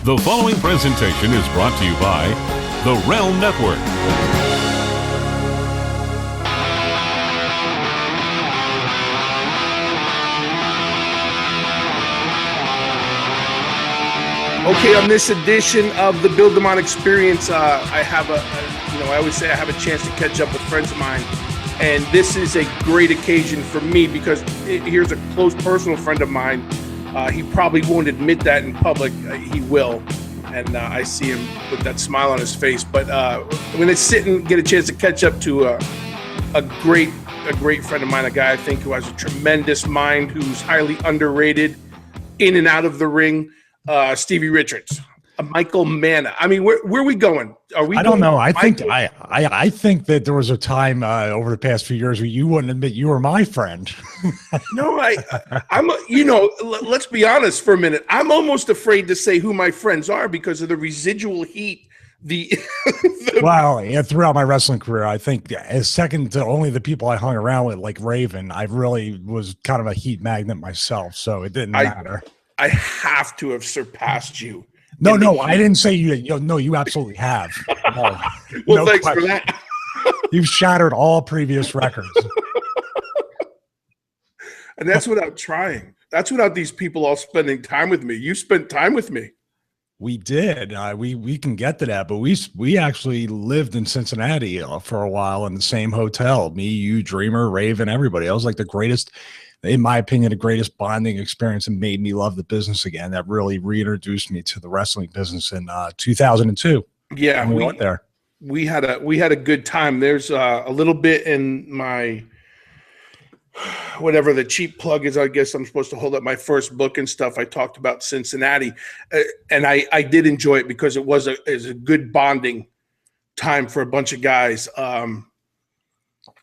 The following presentation is brought to you by the Realm Network. Okay, on this edition of the Bill DeMott Experience, I have I always say I have a chance to catch up with friends of mine, and this is a great occasion for me because here's a close personal friend of mine. He probably won't admit that in public. He will, and I see him with that smile on his face. But I'm going to sit and get a chance to catch up to a great friend of mine, a guy I think who has a tremendous mind, who's highly underrated in and out of the ring. Stevie Richards, Michael Manna. I mean, where are we going? Are we? I don't know. I think that there was a time over the past few years where you wouldn't admit you were my friend. No, let's be honest for a minute. I'm almost afraid to say who my friends are because of the residual heat. Well, yeah, throughout my wrestling career, I think as second to only the people I hung around with, like Raven, I really was kind of a heat magnet myself, so it didn't matter. I have to have surpassed you. No, I didn't say you. No, you absolutely have. No, well, thanks for that. You've shattered all previous records. And that's without trying. That's without these people all spending time with me. You spent time with me. We did. We can get to that, but we actually lived in Cincinnati for a while in the same hotel. Me, you, Dreamer, Raven, everybody. I was like the greatest. In my opinion, the greatest bonding experience and made me love the business again. That really reintroduced me to the wrestling business in 2002. Yeah, we went there. We had a good time. There's a little bit in my whatever the cheap plug is. I guess I'm supposed to hold up my first book and stuff. I talked about Cincinnati, and I did enjoy it because it was a good bonding time for a bunch of guys.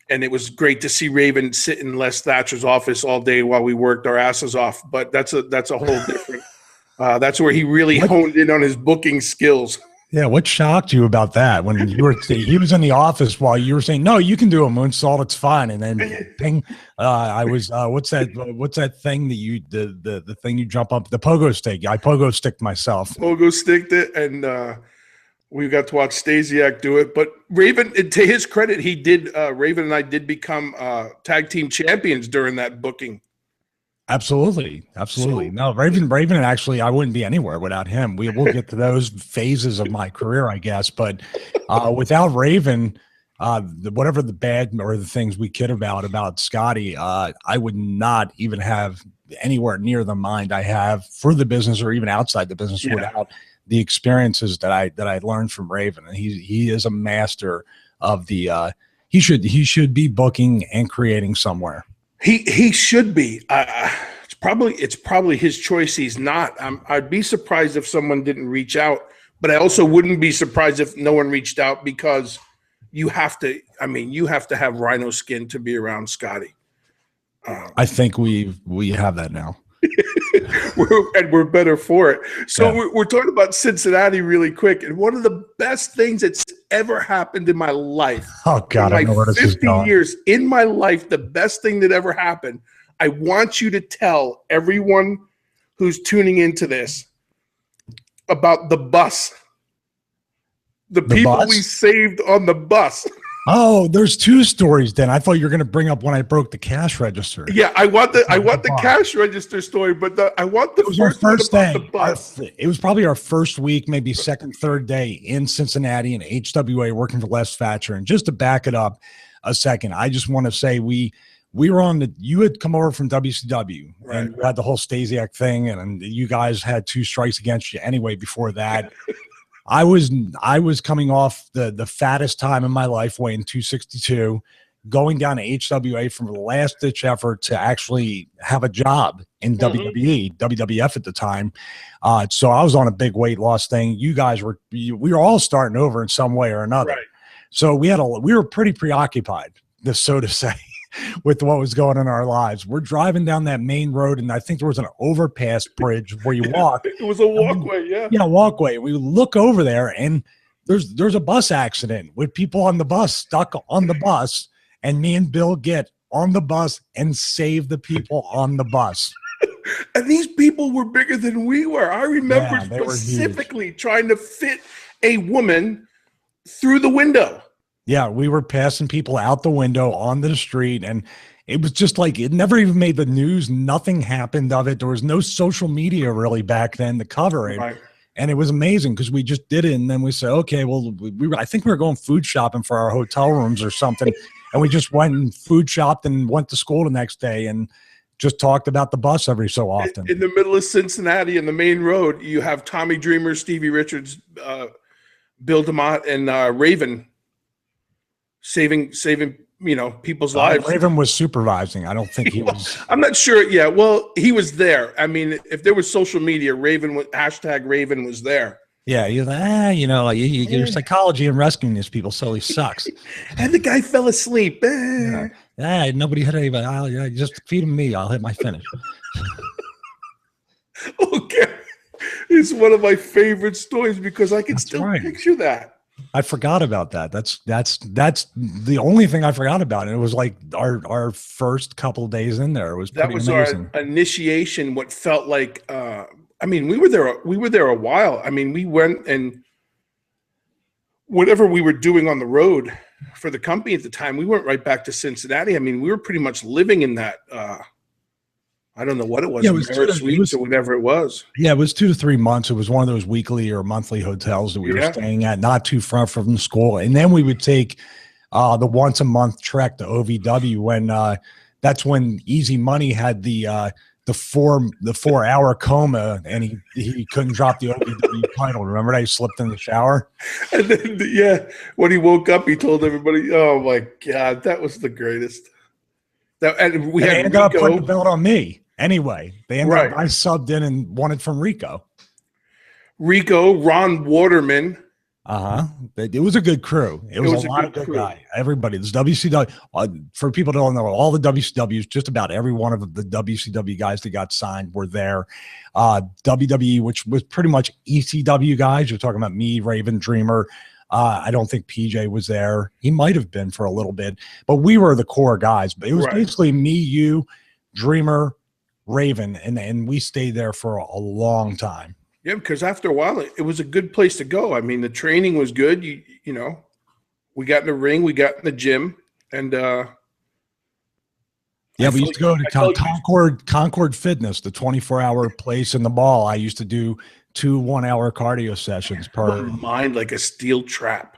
And it was great to see Raven sit in Les Thatcher's office all day while we worked our asses off. But that's a whole different. That's where he really honed in on his booking skills. Yeah, what shocked you about that when you were he was in the office while you were saying no, you can do a moonsault, it's fine, and then ping. I was what's that thing that you the thing you jump up, the pogo stick? I pogo sticked myself. Pogo sticked it, and we got to watch Stasiak do it. But Raven, to his credit, he did. Raven and I did become tag team champions during that booking. Absolutely. No, Raven, and actually, I wouldn't be anywhere without him. We'll get to those phases of my career, I guess. But without Raven, whatever the bad or the things we kid about Scotty, I would not even have anywhere near the mind I have for the business or even outside the business without the experiences that I learned from Raven. And he is a master of the he should be booking and creating somewhere. He should be. It's probably his choice. He's not. I'd be surprised if someone didn't reach out, but I also wouldn't be surprised if no one reached out because you have to have rhino skin to be around Scotty. I think we have that now. we're better for it. So we're talking about Cincinnati really quick, and one of the best things that's ever happened in my life. Oh God, I know where this is going. 50 years in my life, the best thing that ever happened. I want you to tell everyone who's tuning into this about the bus. The people we saved on the bus. Oh, there's two stories then. I thought you were going to bring up when I broke the cash register. Yeah, I want the cash register story, but I want the first day. The bus. It was probably our first week, maybe second, third day in Cincinnati and HWA working for Les Thatcher. And just to back it up a second, I just want to say we were you had come over from WCW and you had the whole Stasiak thing, and you guys had two strikes against you anyway before that. I was coming off the fattest time in my life, weighing 262, going down to HWA from the last ditch effort to actually have a job in WWE, WWF at the time. So I was on a big weight loss thing. You guys we were all starting over in some way or another. Right. So we were pretty preoccupied, so to say, with what was going on in our lives. We're driving down that main road, and I think there was an overpass bridge where you walk. It was a walkway, Yeah, walkway. We look over there, and there's a bus accident with people on the bus, stuck on the bus, and me and Bill get on the bus and save the people on the bus. And these people were bigger than we were. I remember Yeah, they were specifically trying to fit a woman through the window. Yeah, we were passing people out the window onto the street, and it was just like it never even made the news. Nothing happened of it. There was no social media really back then to cover it. Right. And it was amazing because we just did it. And then we said, okay, well, I think we were going food shopping for our hotel rooms or something. And we just went and food shopped and went to school the next day and just talked about the bus every so often. In the middle of Cincinnati, in the main road, you have Tommy Dreamer, Stevie Richards, Bill DeMott, and Raven saving people's lives. Raven was supervising. I don't think he was. I'm not sure. Yeah, well, he was there. I mean, if there was social media, Raven was there. Yeah, your psychology in rescuing these people solely sucks. And the guy fell asleep. Nobody hit anybody. Just feed him me. I'll hit my finish. Okay, it's one of my favorite stories because I can still picture that. I forgot about that. That's the only thing I forgot about. It was like our first couple of days in there. It was that was amazing. Our initiation. What felt like, we were there a while. I mean, we went and whatever we were doing on the road for the company at the time, we went right back to Cincinnati. I mean, we were pretty much living in that. I don't know what it was. Yeah, it was or whatever it was. Yeah, it was 2 to 3 months. It was one of those weekly or monthly hotels that we were staying at, not too far from the school. And then we would take the once a month trek to OVW when that's when Easy Money had the 4 hour coma and he couldn't drop the OVW title. Remember that? He slipped in the shower. And then, when he woke up, he told everybody, "Oh my God, that was the greatest." And we had ended up putting the belt on me. Anyway, they ended up, I subbed in and won it from Rico, Ron Waterman. It was a good crew. It was a lot of good guys. Everybody, this WCW, for people who don't know, all the WCWs, just about every one of the WCW guys that got signed were there. WWE, which was pretty much ECW guys. You're talking about me, Raven, Dreamer. I don't think PJ was there. He might have been for a little bit, but we were the core guys. But it was basically me, you, Dreamer, Raven, and we stayed there for a long time. Yeah, because after a while, it was a good place to go. I mean, the training was good. You know, we got in the ring, we got in the gym, and we used to go to Concord Fitness, the 24-hour place in the mall. I used to do 2 1-hour cardio sessions per. My mind like a steel trap.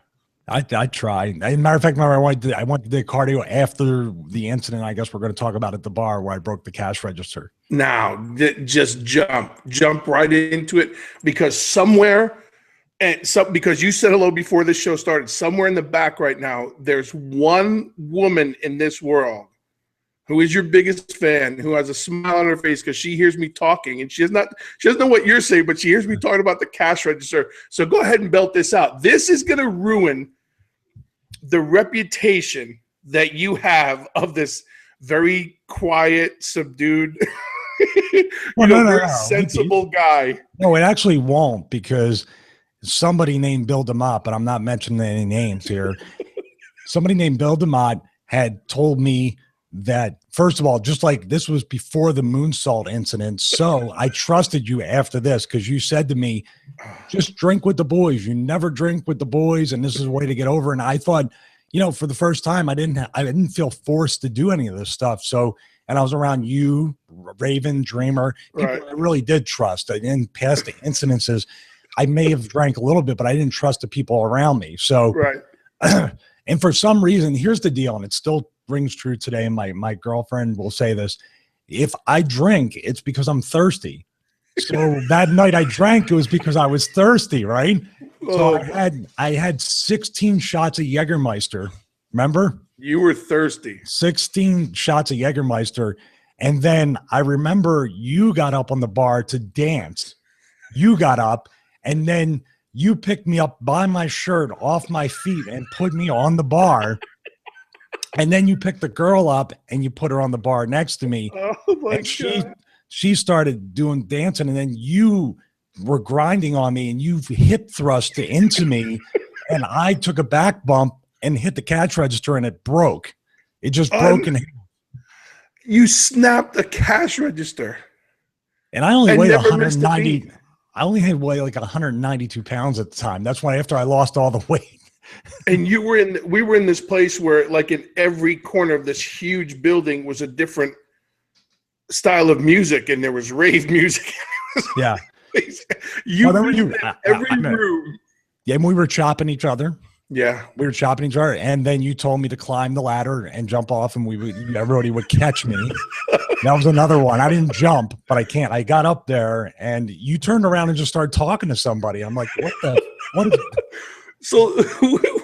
I tried. As a matter of fact, I went to the cardio after the incident. I guess we're going to talk about at the bar where I broke the cash register. Now, just jump right into it because because you said hello before this show started. Somewhere in the back right now, there's one woman in this world who is your biggest fan, who has a smile on her face because she hears me talking, and she doesn't know what you're saying, but she hears me talking about the cash register. So go ahead and belt this out. This is going to ruin the reputation that you have of this very quiet, subdued, sensible guy. No, it actually won't, because somebody named Bill DeMott, but I'm not mentioning any names here. Somebody named Bill DeMott had told me that, first of all, just like this was before the moonsault incident, so I trusted you after this because you said to me, just drink with the boys. You never drink with the boys, and this is a way to get over. And I thought, for the first time, I didn't feel forced to do any of this stuff. So, and I was around you, Raven, Dreamer, people I really did trust. In past incidences, I may have drank a little bit, but I didn't trust the people around me. So, and for some reason, here's the deal, and it still rings true today. And my girlfriend will say this: if I drink, it's because I'm thirsty. So that night I drank, it was because I was thirsty, right? So I had 16 shots of Jägermeister. Remember? You were thirsty. 16 shots of Jägermeister. And then I remember you got up on the bar to dance. You got up, and then you picked me up by my shirt off my feet and put me on the bar. And then you picked the girl up and you put her on the bar next to me. Oh my God. She started doing dancing, and then you were grinding on me and you hip thrust into me, and I took a back bump and hit the cash register, and it broke. It just broke in half. You snapped the cash register. And I only And weighed never missed a 190. beat. I only had weighed like 192 pounds at the time. That's why after I lost all the weight. And we were in this place where, like, in every corner of this huge building was a different style of music, and there was rave music. Yeah. You Well, visited every room. Yeah, and we were chopping each other. Yeah. We were chopping each other, and then you told me to climb the ladder and jump off, and everybody would catch me. That was another one. I didn't jump, but I can't. I got up there, and you turned around and just started talking to somebody. I'm like, what is So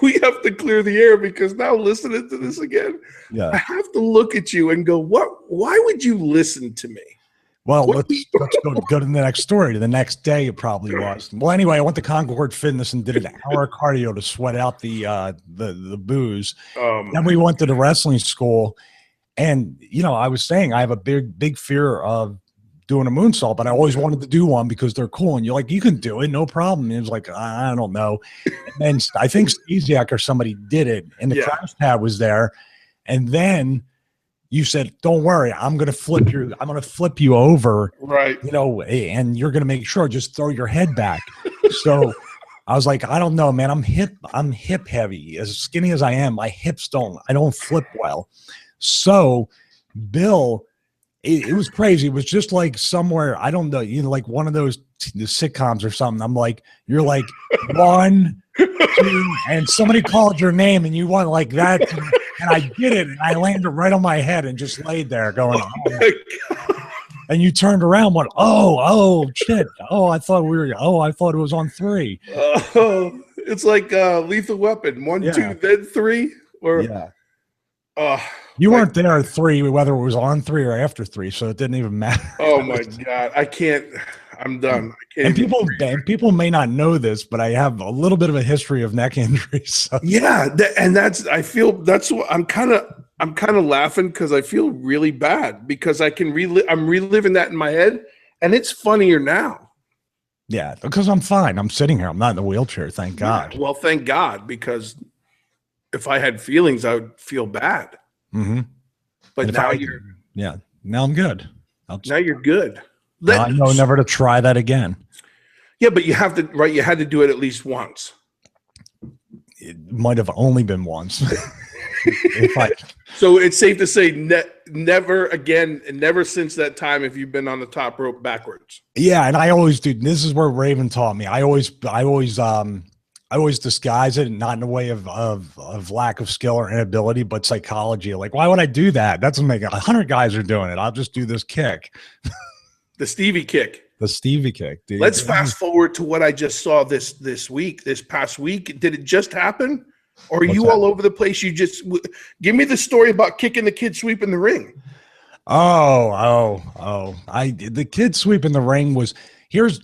we have to clear the air, because now listening to this again, I have to look at you and go, why would you listen to me? Well, let's go to the next story. To the next day, it probably was. Well, anyway, I went to Concord Fitness and did an hour of cardio to sweat out the booze. Then we went to the wrestling school, and I was saying I have a big fear of doing a moonsault, but I always wanted to do one because they're cool. And you're like, you can do it, no problem. And it was like, I don't know. And I think Stesiak or somebody did it, and the crash pad was there, and then you said, don't worry, I'm going to flip you over. Right. And you're going to make sure, just throw your head back. So I was like, I don't know, man. I'm hip heavy. As skinny as I am, my hips I don't flip well. So Bill, it was crazy. It was just like somewhere, I don't know, like one of those the sitcoms or something. I'm like, you're like 1, 2, and somebody called your name and you went like that. And I did it, and I landed right on my head and just laid there going, and you turned around, went, oh, shit. I thought it was on 3. Oh, it's like Lethal Weapon, 1, 2, then 3. Or you weren't there at 3, whether it was on 3 or after 3, so it didn't even matter. Oh my God, I can't. I'm done. I can't. And people may not know this, but I have a little bit of a history of neck injuries. So. Yeah, that's what I'm kind of laughing, because I feel really bad, because I'm reliving that in my head, and it's funnier now. Yeah, because I'm fine. I'm sitting here. I'm not in the wheelchair. Thank God. Yeah, well, thank God, because if I had feelings, I would feel bad. Mm-hmm. But now now I'm good. Now you're good. I know never to try that again. Yeah, but you have to, right? You had to do it at least once. It might have only been once. So it's safe to say never again, and never since that time have you been on the top rope backwards. Yeah, and I always do. This is where Raven taught me. I always disguise it, not in a way of lack of skill or inability, but psychology. Like, why would I do that? That's what 100 guys are doing it. I'll just do this kick. The Stevie kick. The Stevie kick. Dude. Let's fast forward to what I just saw this past week. Did it just happen? Or are you all over the place? You just give me the story about kicking the kid sweeping the ring. The kid sweeping the ring was here's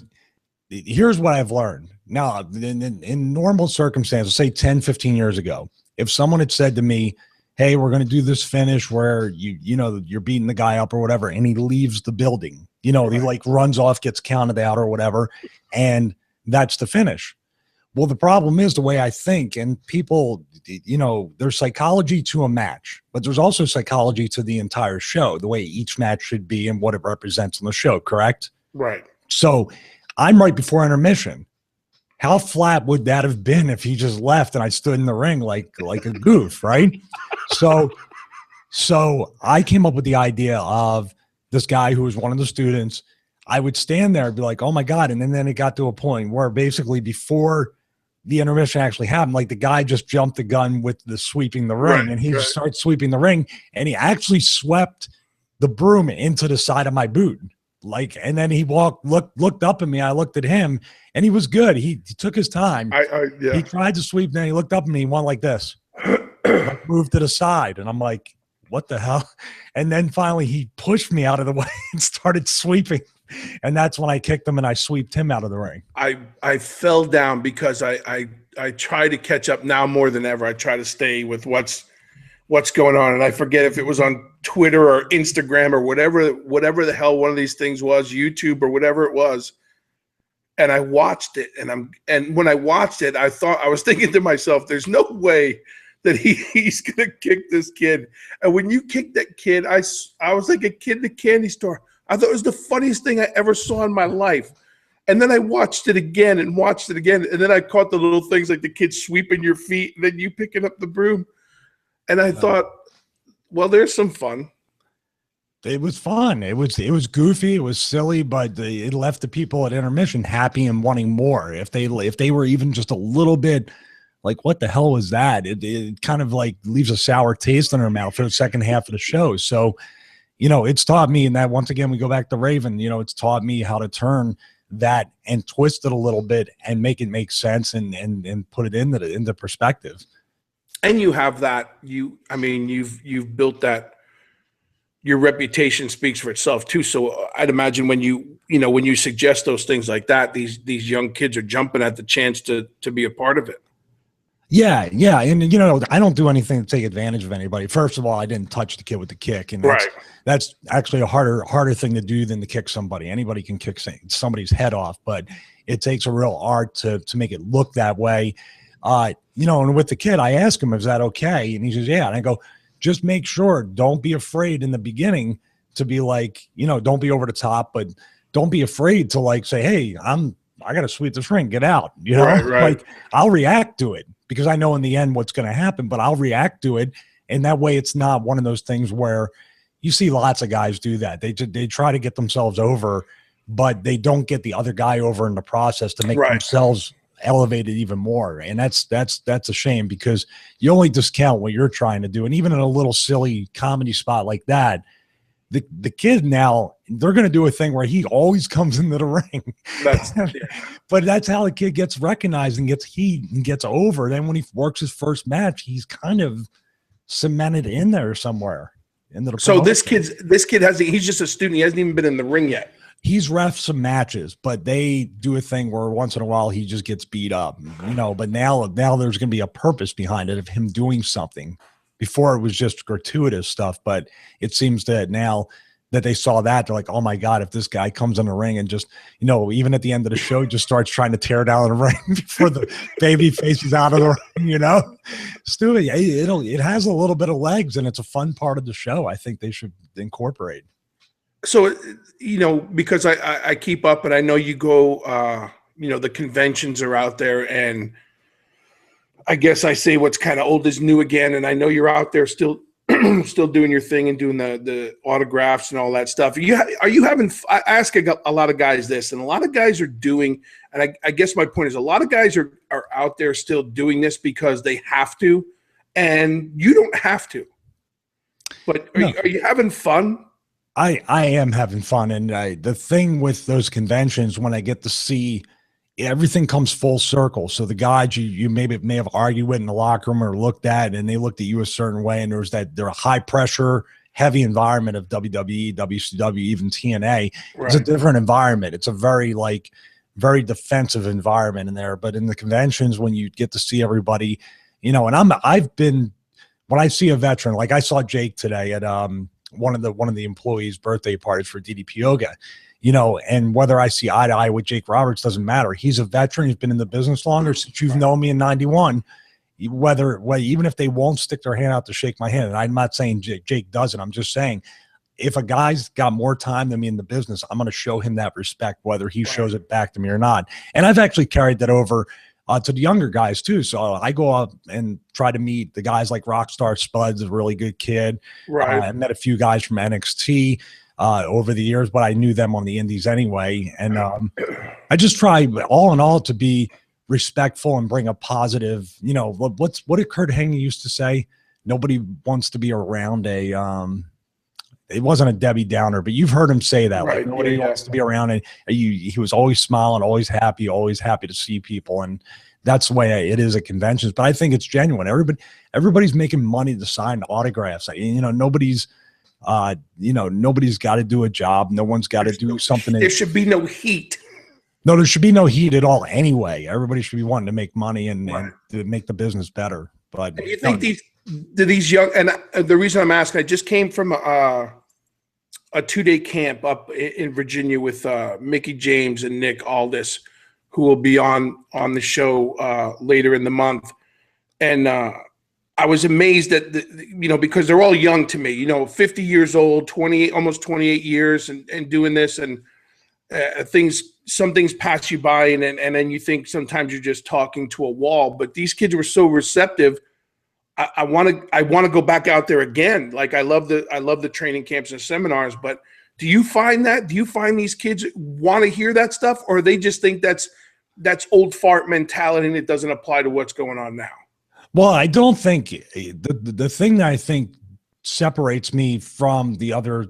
what I've learned. Now, in normal circumstances, say 10, 15 years ago, if someone had said to me, hey, we're going to do this finish where you're beating the guy up or whatever, and he leaves the building, he like runs off, gets counted out or whatever, and that's the finish. Well, the problem is the way I think, and people, there's psychology to a match, but there's also psychology to the entire show, the way each match should be and what it represents on the show, correct? Right. So I'm right before intermission. How flat would that have been if he just left and I stood in the ring like a goof, right? So I came up with the idea of this guy who was one of the students. I would stand there and be like, oh my God. And then it got to a point where basically before the intermission actually happened, like the guy just jumped the gun with the sweeping the ring, and he just started sweeping the ring, and he actually swept the broom into the side of my boot. And then he looked up at me. I looked at him, and he was good. He took his time. He tried to sweep. Then he looked up at me. He went like this, moved to the side. And I'm like, what the hell? And then finally he pushed me out of the way and started sweeping. And that's when I kicked him and I sweeped him out of the ring. I fell down because I try to catch up now more than ever. I try to stay with what's going on. And I forget if it was on Twitter or Instagram or whatever the hell one of these things was, YouTube or whatever it was. And I watched it, and when I watched it, I was thinking to myself, there's no way that he's gonna kick this kid. And when you kicked that kid, I was like a kid in a candy store. I thought it was the funniest thing I ever saw in my life. And then I watched it again, and then I caught the little things like the kids sweeping your feet and then you picking up the broom. And I thought, well, there's some fun. It was fun. It was goofy. It was silly, but it left the people at intermission happy and wanting more. If they were even just a little bit like, what the hell was that? It kind of like leaves a sour taste in their mouth for the second half of the show. So, it's taught me, and that once again we go back to Raven. It's taught me how to turn that and twist it a little bit and make it make sense and put it into perspective. And you have that. You've built that. Your reputation speaks for itself too. So I'd imagine when you suggest those things like that, these young kids are jumping at the chance to be a part of it. Yeah. And I don't do anything to take advantage of anybody. First of all, I didn't touch the kid with the kick, and that's actually a harder thing to do than to kick somebody. Anybody can kick somebody's head off, but it takes a real art to make it look that way. And with the kid, I asked him, is that okay? And he says, yeah. And I go, just make sure, don't be afraid in the beginning to be like, don't be over the top, but don't be afraid to like say, hey, I got to sweep this ring, get out, Right. Like I'll react to it because I know in the end what's going to happen, but I'll react to it. And that way it's not one of those things where you see lots of guys do that. They try to get themselves over, but they don't get the other guy over in the process to make themselves elevated even more. And that's a shame because you only discount what you're trying to do. And even in a little silly comedy spot like that, the kid now, they're going to do a thing where he always comes into the ring. But that's how the kid gets recognized and gets heat and gets over. Then when he works his first match, he's kind of cemented in there somewhere. So this kid he's just a student. He hasn't even been in the ring yet. He's ref some matches, but they do a thing where once in a while he just gets beat up, but now there's going to be a purpose behind it of him doing something. Before it was just gratuitous stuff, but it seems that now that they saw that, they're like, oh my God, if this guy comes in the ring and just, even at the end of the show, just starts trying to tear down the ring before the baby face is out of the ring, Stewie, it has a little bit of legs and it's a fun part of the show. I think they should incorporate. So, because I keep up and I know you go, the conventions are out there, and I guess I say what's kind of old is new again. And I know you're out there still doing your thing and doing the autographs and all that stuff. Are you having, I ask a lot of guys this, and a lot of guys are doing, and I guess my point is a lot of guys are out there still doing this because they have to, and you don't have to. But are you having fun? I am having fun. And the thing with those conventions, when I get to see everything comes full circle. So the guys you may have argued with in the locker room or looked at, and they looked at you a certain way, and they're a high pressure, heavy environment of WWE, WCW, even TNA. Right. It's a different environment. It's a very defensive environment in there. But in the conventions, when you get to see everybody, and I've been, when I see a veteran, like I saw Jake today at one of the employees' birthday parties for DDP Yoga. And whether I see eye to eye with Jake Roberts doesn't matter. He's a veteran. He's been in the business longer since you've known me in 91. Even if they won't stick their hand out to shake my hand, and I'm not saying Jake doesn't. I'm just saying if a guy's got more time than me in the business, I'm going to show him that respect, whether he shows it back to me or not. And I've actually carried that over to the younger guys too. So I go up and try to meet the guys like Rockstar Spud's a really good kid. Right. I met a few guys from NXT. Over the years, but I knew them on the indies anyway. And I just try all in all to be respectful and bring a positive, what did Kurt Hennig used to say? Nobody wants to be around it wasn't a Debbie Downer, but you've heard him say that. Right. Like nobody wants to be around it. He was always smiling, always happy to see people. And that's the way it is at conventions. But I think it's genuine. Everybody's making money to sign autographs. Nobody's got to do a job. No one's got to do something. There should be no heat. No, there should be no heat at all anyway. Everybody should be wanting to make money and to make the business better. But you think these young, and the reason I'm asking, I just came from a 2-day camp up in Virginia with Mickey James and Nick Aldis, who will be on the show later in the month. And I was amazed at because they're all young to me, 50 years old, 28, almost 28 years and doing this, and some things pass you by, and then you think sometimes you're just talking to a wall, but these kids were so receptive. I want to go back out there again. Like I love the training camps and seminars, but do you find these kids want to hear that stuff, or they just think that's old fart mentality and it doesn't apply to what's going on now? Well, I don't think the thing that I think separates me from the other,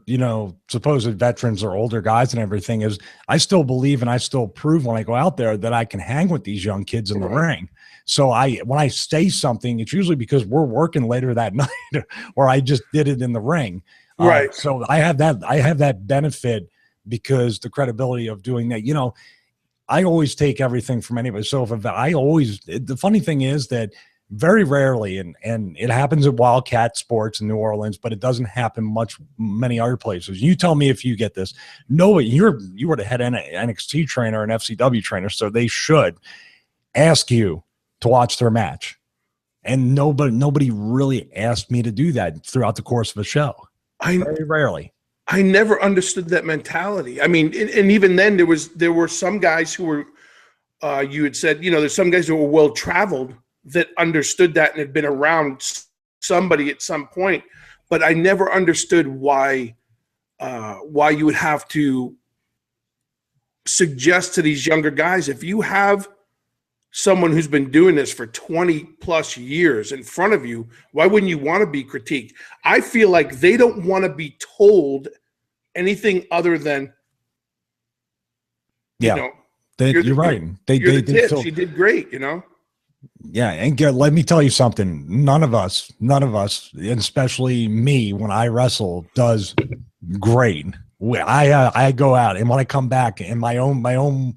supposed veterans or older guys and everything is I still believe and I still prove when I go out there that I can hang with these young kids in the ring. So when I say something, it's usually because we're working later that night or I just did it in the ring. Right. So I have that benefit because the credibility of doing that, I always take everything from anybody. So the funny thing is that very rarely, and it happens at Wildcat Sports in New Orleans, but it doesn't happen many other places. You tell me if you get this. No, you were the head NXT trainer and FCW trainer, so they should ask you to watch their match. And nobody really asked me to do that throughout the course of a show. Very rarely. I never understood that mentality. I mean, and even then there were some guys who were, you had said, there's some guys who were well-traveled that understood that and had been around somebody at some point, but I never understood why you would have to suggest to these younger guys, if you have someone who's been doing this for 20 plus years in front of you, why wouldn't you want to be critiqued? I feel like they don't want to be told anything other than, you're right. You did great, Yeah, and let me tell you something. None of us, and especially me, when I wrestle, does great. I go out, and when I come back, and my own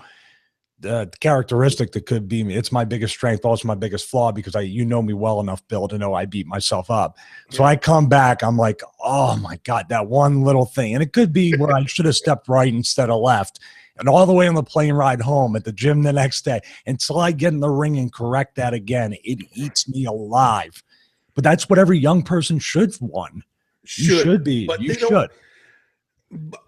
characteristic that could be me, it's my biggest strength, also my biggest flaw, because you know me well enough, Bill, to know I beat myself up. So I come back, I'm like, oh my God, that one little thing, and it could be where I should have stepped right instead of left. And all the way on the plane ride home, at the gym the next day, until I get in the ring and correct that again, it eats me alive. But that's what every young person should want. You should be. You should.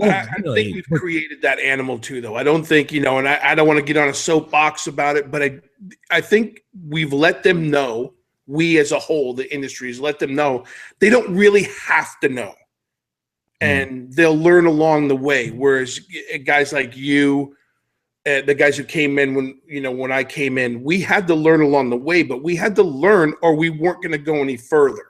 I think we've created that animal too, though. I don't think, and I don't want to get on a soapbox about it, but I think we've let them know, we as a whole, the industry has let them know, they don't really have to know. And they'll learn along the way. Whereas guys like you, the guys who came in when I came in, we had to learn along the way, but we had to learn or we weren't going to go any further.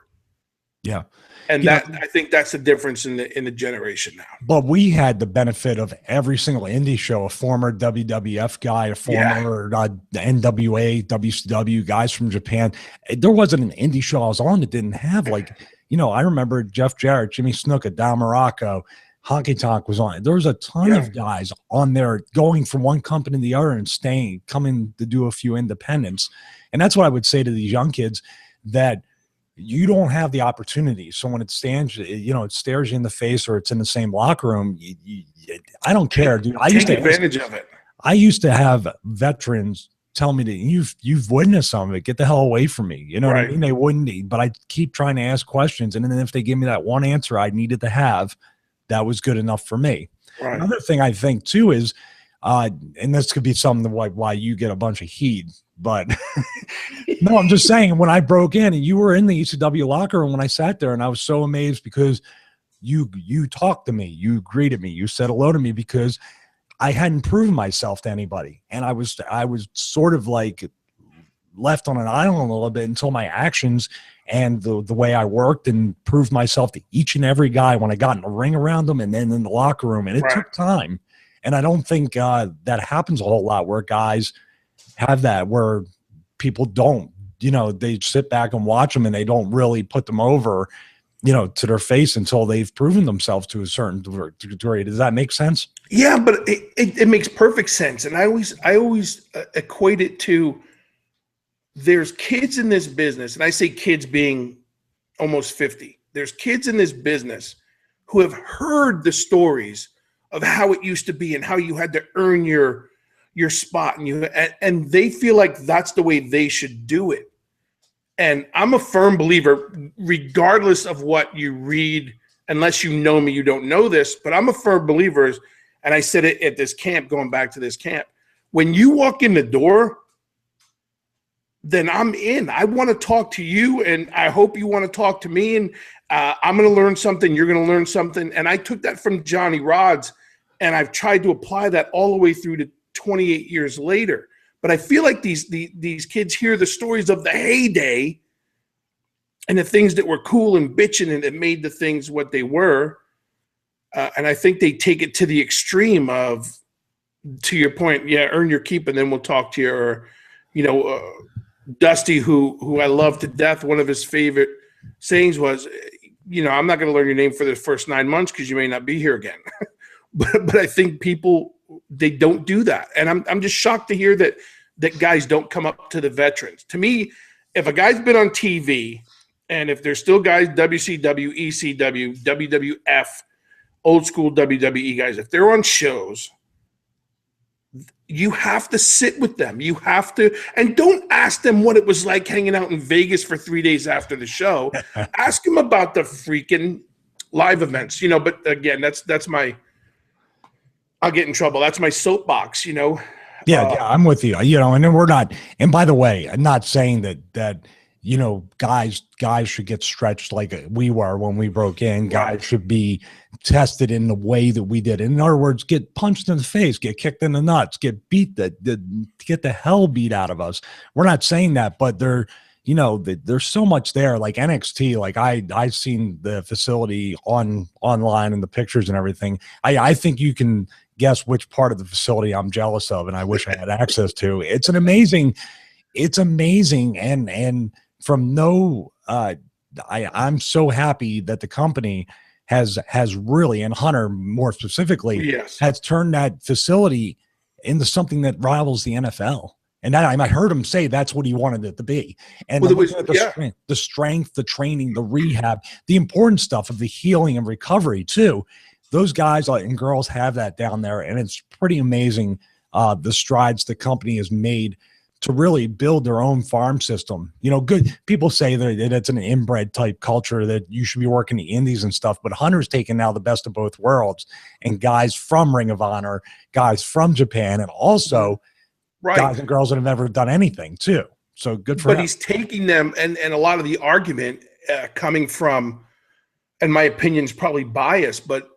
Yeah. And I think that's the difference in the generation now. But we had the benefit of every single indie show, a former WWF guy, a former NWA, WCW, guys from Japan. There wasn't an indie show I was on that didn't have I remember Jeff Jarrett, Jimmy Snuka, Don Morocco, Honky Tonk was on it. There was a ton of guys on there going from one company to the other and coming to do a few independents. And that's what I would say to these young kids, that you don't have the opportunity. So when it stares you in the face or it's in the same locker room, I don't care, dude. I used to take advantage of it. I used to have veterans tell me that you've witnessed some of it. Get the hell away from me. You know what I mean? They wouldn't, but I keep trying to ask questions. And then if they give me that one answer I needed to have, that was good enough for me. Right. Another thing I think too is, and this could be something why you get a bunch of heat, but no, I'm just saying, when I broke in and you were in the ECW locker room when I sat there, and I was so amazed because you talked to me, you greeted me, you said hello to me, because I hadn't proven myself to anybody. And I was sort of like left on an island a little bit until my actions and the way I worked and proved myself to each and every guy when I got in the ring around them and then in the locker room. And it took time. And I don't think that happens a whole lot where guys have that, where people don't, they sit back and watch them and they don't really put them over, to their face until they've proven themselves to a certain degree. Does that make sense? Yeah, but it makes perfect sense. And I always equate it to, there's kids in this business, and I say kids being almost 50. There's kids in this business who have heard the stories of how it used to be and how you had to earn your spot, and they feel like that's the way they should do it. And I'm a firm believer, regardless of what you read, unless you know me, you don't know this, but I'm a firm believer, and I said it at this camp, going back to this camp, when you walk in the door, then I'm in. I want to talk to you, and I hope you want to talk to me, and I'm going to learn something, you're going to learn something. And I took that from Johnny Rodz, and I've tried to apply that all the way through to 28 years later. But I feel like these kids hear the stories of the heyday and the things that were cool and bitching and that made the things what they were. And I think they take it to the extreme of, to your point, yeah, earn your keep and then we'll talk to you. Or, Dusty, who I love to death, one of his favorite sayings was, I'm not going to learn your name for the first 9 months because you may not be here again. but I think people, they don't do that. And I'm just shocked to hear that guys don't come up to the veterans. To me, if a guy's been on TV and if there's still guys, WCW, ECW, WWF, old school WWE guys, if they're on shows, you have to sit with them. You have to, and don't ask them what it was like hanging out in Vegas for 3 days after the show. Ask them about the freaking live events, but again, that's my, I'll get in trouble. That's my soapbox, Yeah, I'm with you. And then we're not. And by the way, I'm not saying that guys should get stretched like we were when we broke in. Guys should be tested in the way that we did. In other words, get punched in the face, get kicked in the nuts, get beat, get the hell beat out of us. We're not saying that, but there's so much there. Like NXT, like I've seen the facility online and the pictures and everything. I think you can guess which part of the facility I'm jealous of and I wish I had access to. It's amazing. And from I'm so happy that the company has really, and Hunter more specifically, has turned that facility into something that rivals the NFL. And I heard him say that's what he wanted it to be. And the strength, the training, the rehab, the important stuff of the healing and recovery too. Those guys and girls have that down there, and it's pretty amazing the strides the company has made to really build their own farm system. Good people say that it's an inbred type culture, that you should be working the indies and stuff, but Hunter's taken now the best of both worlds, and guys from Ring of Honor, guys from Japan, and also guys and girls that have never done anything too. So good for him. But he's taking them, and a lot of the argument coming from, and my opinion is probably biased, but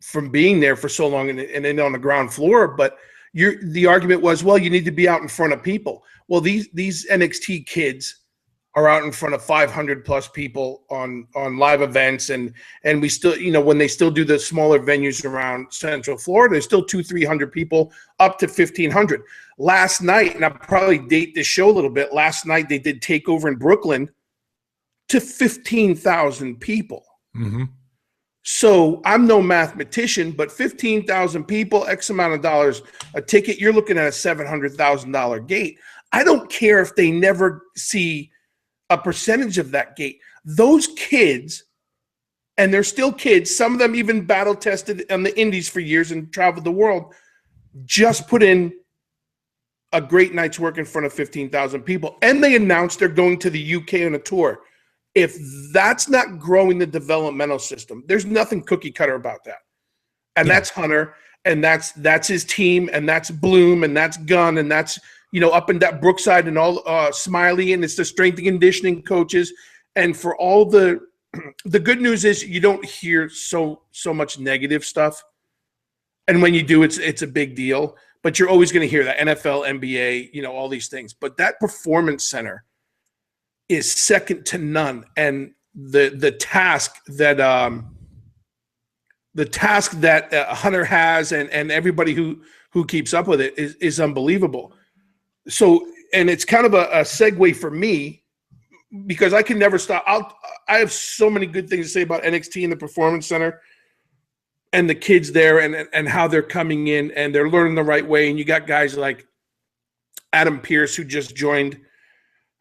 from being there for so long and then on the ground floor, but the argument was, well, you need to be out in front of people. Well, these NXT kids are out in front of 500 plus people on live events, and we still, when they still do the smaller venues around Central Florida, there's still 200-300 people, up to 1,500. Last night, and I'll probably date this show a little bit, last night they did Takeover in Brooklyn to 15,000 people. Mm-hmm. So I'm no mathematician, but 15,000 people, X amount of dollars a ticket, you're looking at a $700,000 gate. I don't care if they never see a percentage of that gate. Those kids, and they're still kids, some of them even battle tested on the indies for years and traveled the world, just put in a great night's work in front of 15,000 people. And they announced they're going to the UK on a tour. If that's not growing the developmental system, there's nothing cookie cutter about that. And that's Hunter, and that's his team, and that's Bloom, and that's Gunn, and that's, up in that Brookside and all Smiley, and it's the strength and conditioning coaches. And for all the good news is you don't hear so much negative stuff. And when you do, it's a big deal, but you're always going to hear that NFL, NBA, all these things. But that performance center is second to none, and the task that Hunter has, and everybody who keeps up with it is unbelievable. So, and it's kind of a segue for me, because I can never stop. I have so many good things to say about NXT and the Performance Center, and the kids there, and how they're coming in and they're learning the right way. And you got guys like Adam Pearce, who just joined,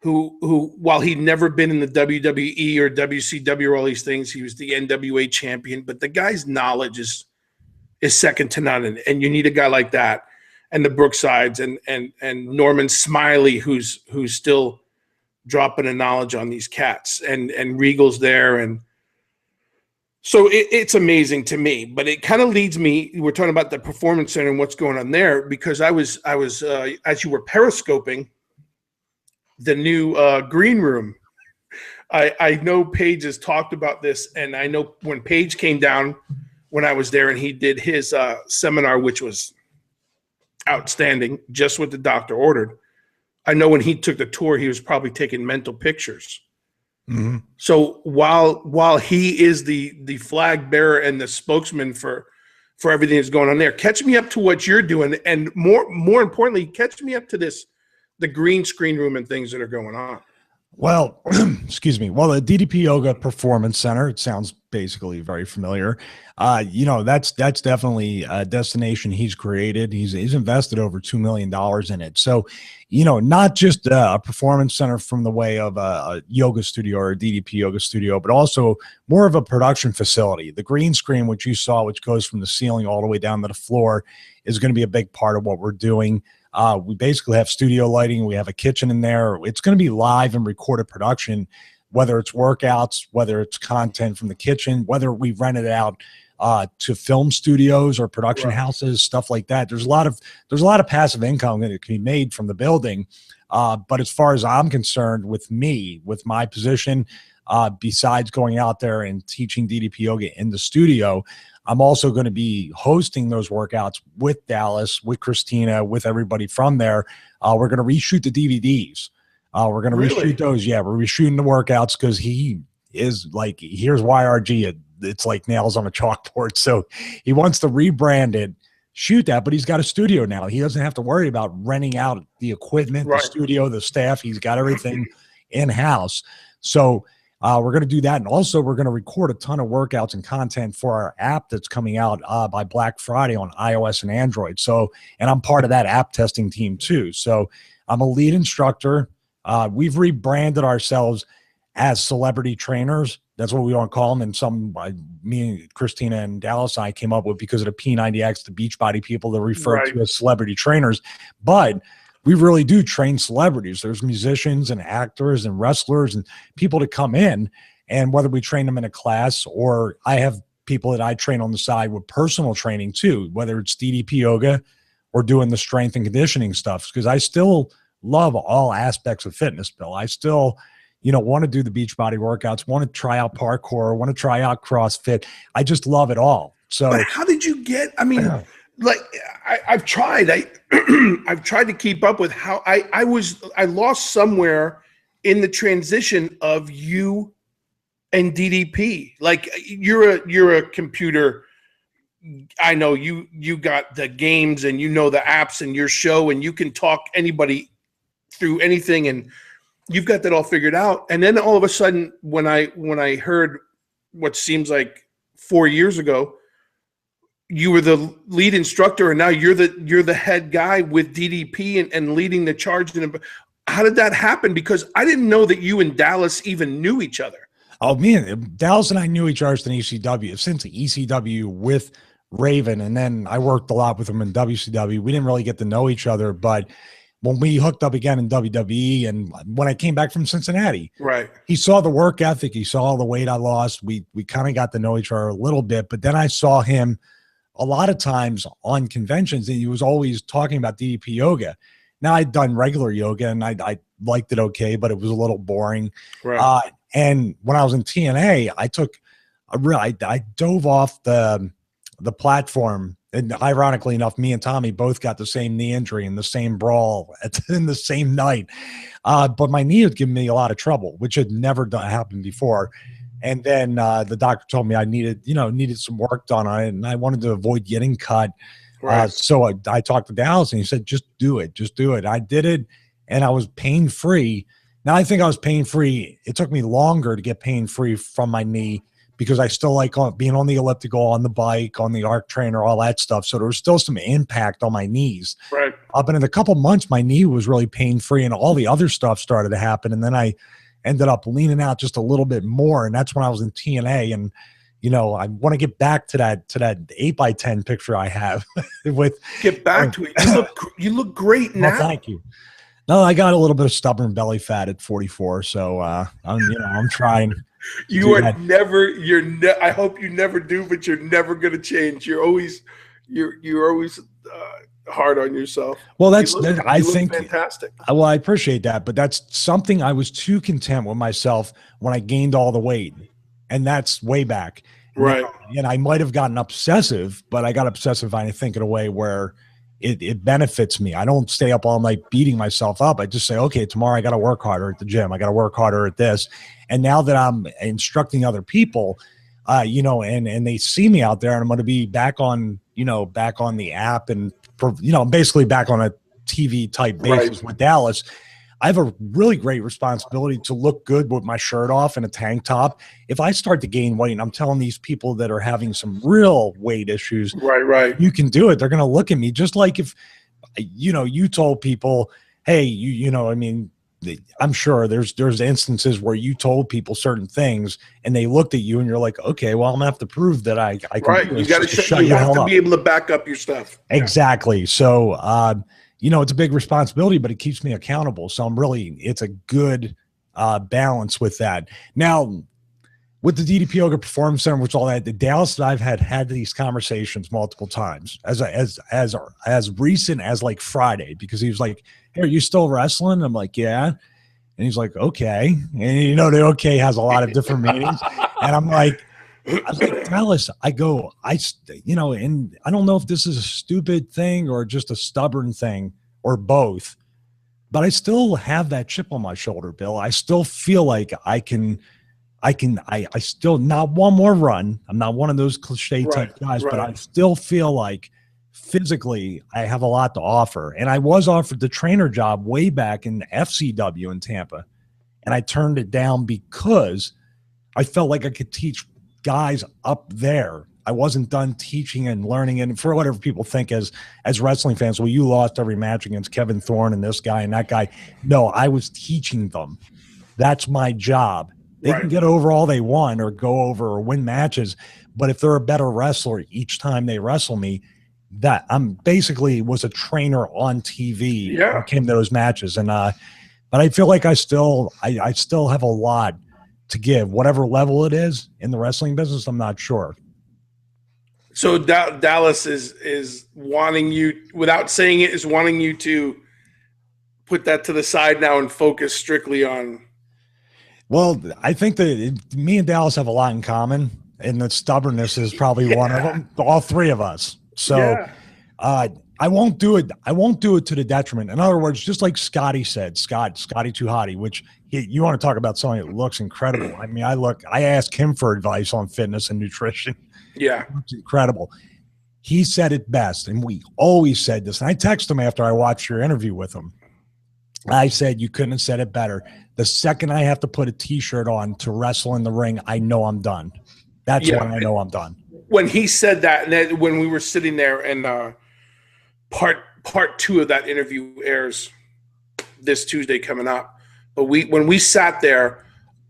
who while he'd never been in the WWE or WCW or all these things, he was the NWA champion, but the guy's knowledge is second to none. And you need a guy like that. And the Brooksides and Norman Smiley, who's still dropping the knowledge on these cats, and Regal's there. And so it's amazing to me, but it kind of leads me, we're talking about the Performance Center and what's going on there, because I was as you were periscoping the new green room, I know Paige has talked about this, and I know when Paige came down when I was there and he did his seminar, which was outstanding, just what the doctor ordered. I know when he took the tour, he was probably taking mental pictures. Mm-hmm. So while he is the flag bearer and the spokesman for everything that's going on there, catch me up to what you're doing, and more importantly, catch me up to the green screen room and things that are going on. Well, excuse me. Well, the DDP Yoga Performance Center, it sounds basically very familiar. That's definitely a destination he's created. He's invested over $2 million in it. So, not just a performance center from the way of a yoga studio or a DDP yoga studio, but also more of a production facility. The green screen, which you saw, which goes from the ceiling all the way down to the floor, is going to be a big part of what we're doing. We basically have studio lighting. We have a kitchen in there. It's going to be live and recorded production, whether it's workouts, whether it's content from the kitchen, whether we rent it out to film studios or production houses, stuff like that. There's a lot of passive income that can be made from the building. But as far as I'm concerned, with my position, besides going out there and teaching DDP yoga in the studio, I'm also going to be hosting those workouts with Dallas, with Christina, with everybody from there. We're going to reshoot the DVDs. We're going to reshoot those. Yeah, we're reshooting the workouts because he is like, here's YRG. It's like nails on a chalkboard. So he wants to rebrand it, shoot that, but he's got a studio now. He doesn't have to worry about renting out the equipment, the studio, the staff. He's got everything in-house. So we're going to do that. And also we're going to record a ton of workouts and content for our app that's coming out by Black Friday on iOS and Android. So, and I'm part of that app testing team too. So I'm a lead instructor. We've rebranded ourselves as celebrity trainers. That's what we want to call them. And me and Christina and Dallas and I came up with, because of the P90X, the Beachbody people, that refer to as celebrity trainers. But we really do train celebrities. There's musicians and actors and wrestlers and people that come in, and whether we train them in a class, or I have people that I train on the side with personal training too, whether it's DDP yoga or doing the strength and conditioning stuff, because I still love all aspects of fitness, Bill. I still, want to do the Beachbody workouts, want to try out parkour, want to try out CrossFit. I just love it all. So but how did you get, like I've tried, I've tried to keep up with how I lost somewhere in the transition of you and DDP. Like you're a computer. I know you got the games and the apps and your show, and you can talk anybody through anything, and you've got that all figured out. And then all of a sudden, when I heard what seems like 4 years ago, you were the lead instructor, and now you're the head guy with DDP and leading the charge. How did that happen? Because I didn't know that you and Dallas even knew each other. Oh, man, Dallas and I knew each other since ECW with Raven, and then I worked a lot with him in WCW. We didn't really get to know each other, but when we hooked up again in WWE, and when I came back from Cincinnati, he saw the work ethic, he saw the weight I lost. We kind of got to know each other a little bit, but then I saw him a lot of times on conventions, and he was always talking about DDP yoga. Now, I'd done regular yoga, and I liked it okay, but it was a little boring. And when I was in TNA, I dove off the platform, and ironically enough, me and Tommy both got the same knee injury in the same brawl in the same night. But my knee had given me a lot of trouble, which had never happened before. And then the doctor told me I needed some work done on it, and I wanted to avoid getting cut. So I talked to Dallas, and he said, just do it. I did it, and I was pain-free. Now, I think I was pain-free. It took me longer to get pain-free from my knee, because I still like being on the elliptical, on the bike, on the arc trainer, all that stuff. So there was still some impact on my knees. But in a couple months, my knee was really pain-free, and all the other stuff started to happen. And then I ended up leaning out just a little bit more. And that's when I was in TNA. And, I want to get back to that 8x10 picture I have with. Get back to it. You look great now. Well, thank you. No, I got a little bit of stubborn belly fat at 44, so I'm trying. You are never. I hope you never do, but you're never going to change. You're always hard on yourself. Well, I think fantastic. Well, I appreciate that, but that's something I was too content with myself when I gained all the weight, and that's way back. Right. And I might have gotten obsessive, but I got obsessive. I think in a way where it benefits me. I don't stay up all night beating myself up. I just say, okay, tomorrow I got to work harder at the gym. I got to work harder at this. And now that I'm instructing other people, and they see me out there, and I'm going to be back on the app, and basically back on a TV type basis with Dallas. I have a really great responsibility to look good with my shirt off and a tank top. If I start to gain weight, and I'm telling these people that are having some real weight issues, right, you can do it. They're going to look at me just like if, you told people, hey, I'm sure there's instances where you told people certain things and they looked at you and you're like, okay, well, I'm gonna have to prove that I can. Right. You got to shut you have to be able to back up your stuff. Exactly. So, it's a big responsibility, but it keeps me accountable. So it's a good balance with that. Now, with the DDP Yoga Performance Center, which all that, the Dallas, I've had these conversations multiple times as recent as like Friday, because he was like, hey, are you still wrestling? I'm like, yeah. And he's like, okay. And the okay has a lot of different meanings. And I'm like, Dallas, I go, and I don't know if this is a stupid thing or just a stubborn thing or both, but I still have that chip on my shoulder, Bill. I still feel like I still, not one more run. I'm not one of those cliche type guys, but I still feel like physically I have a lot to offer. And I was offered the trainer job way back in FCW in Tampa, and I turned it down because I felt like I could teach guys up there. I wasn't done teaching and learning. And for whatever people think as wrestling fans, well, you lost every match against Kevin Thorne and this guy and that guy. No, I was teaching them. That's my job. They can get over all they want or go over or win matches, but if they're a better wrestler each time they wrestle me, that I'm basically was a trainer on TV. Yeah, came to those matches, and but I feel like I still have a lot to give, whatever level it is in the wrestling business. I'm not sure. So Dallas is wanting you, without saying it, is wanting you to put that to the side now and focus strictly on. Well, I think that me and Dallas have a lot in common, and the stubbornness is probably one of them. All three of us. So I won't do it. I won't do it to the detriment. In other words, just like Scotty said, Scotty Too Hottie, which you want to talk about something that looks incredible. I mean, I asked him for advice on fitness and nutrition. Yeah. It's incredible. He said it best. And we always said this. And I texted him after I watched your interview with him. I said, you couldn't have said it better. The second I have to put a t-shirt on to wrestle in the ring, I know I'm done. That's when I know I'm done. When he said that, and then when we were sitting there, and part 2 of that interview airs this Tuesday coming up. But when we sat there,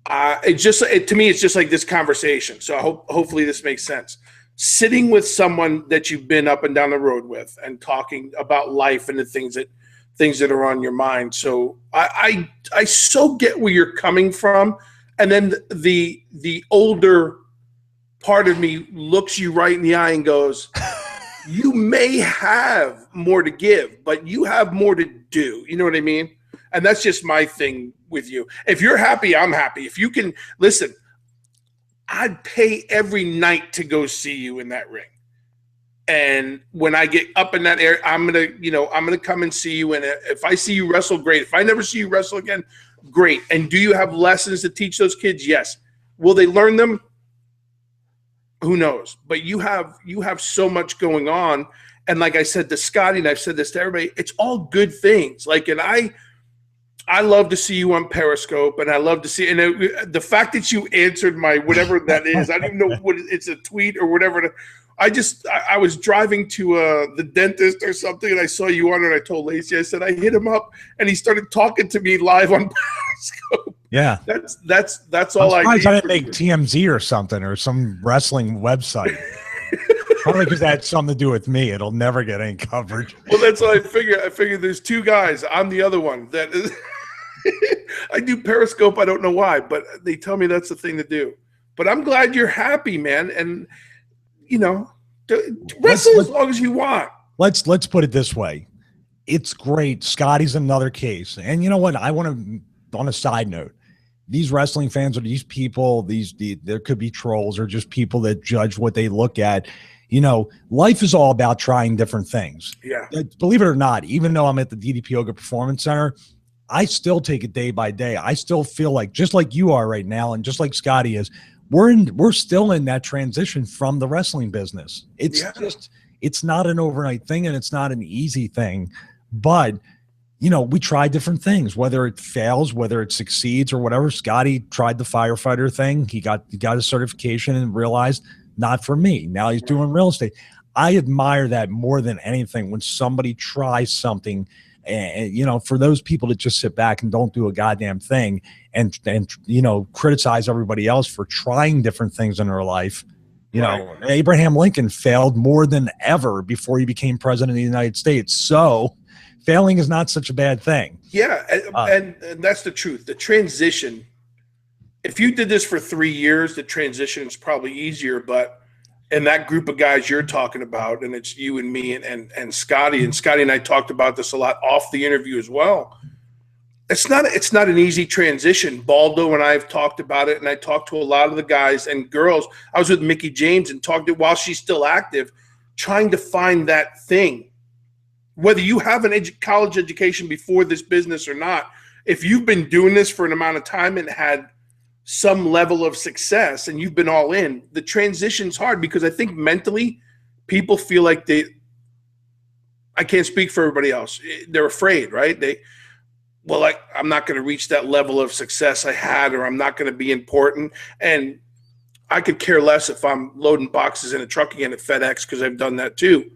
to me, it's just like this conversation. So hopefully this makes sense. Sitting with someone that you've been up and down the road with, and talking about life and the things that are on your mind. So I so get where you're coming from, and then the older part of me looks you right in the eye and goes, you may have more to give, but you have more to do. You know what I mean? And that's just my thing with you. If you're happy, I'm happy. If you can listen, I'd pay every night to go see you in that ring. And when I get up in that area, I'm gonna come and see you. And if I see you wrestle, great. If I never see you wrestle again, great. And do you have lessons to teach those kids? Yes. Will they learn them? Who knows? But you have so much going on. And like I said to Scotty, and I've said this to everybody, it's all good things. Like, and I love to see you on Periscope, and I love to see, and the fact that you answered my whatever that is, I don't even know what it's a tweet or whatever. I was driving to the dentist or something, and I saw you on it, and I told Lacey, I said, I hit him up, and he started talking to me live on Periscope. Yeah. That's all I need. I didn't make TMZ or something, or some wrestling website. Probably because that had something to do with me. It'll never get any coverage. Well, that's what I figure. I figure there's two guys. I'm the other one. That is I do Periscope. I don't know why, but they tell me that's the thing to do. But I'm glad you're happy, man. And, wrestle as long as you want. Let's put it this way. It's great. Scotty's another case. And you know what? I want to, on a side note, these wrestling fans are these people, there could be trolls or just people that judge what they look at. Life is all about trying different things. Yeah. Believe it or not, even though I'm at the DDP Yoga Performance Center, I still take it day by day. I still feel like, just like you are right now, and just like Scotty is, we're still in that transition from the wrestling business. It's not an overnight thing, and it's not an easy thing, but we try different things, whether it fails, whether it succeeds or whatever. Scotty tried the firefighter thing. He got his certification and realized not for me. Now he's doing real estate. I admire that more than anything when somebody tries something. And, for those people that just sit back and don't do a goddamn thing and criticize everybody else for trying different things in their life. Abraham Lincoln failed more than ever before he became president of the United States. So failing is not such a bad thing. Yeah. And that's the truth. The transition, if you did this for 3 years, the transition is probably easier, but and that group of guys you're talking about, and it's you and me and Scotty, and Scotty and I talked about this a lot off the interview as well. It's not an easy transition. Baldo and I have talked about it, and I talked to a lot of the guys and girls. I was with Mickie James and talked to while she's still active, trying to find that thing. Whether you have an college education before this business or not, if you've been doing this for an amount of time and had some level of success and you've been all in, the transition's hard because I think mentally people feel like I can't speak for everybody else. They're afraid, right? I'm not going to reach that level of success I had, or I'm not going to be important. And I could care less if I'm loading boxes in a truck again at FedEx, because I've done that too.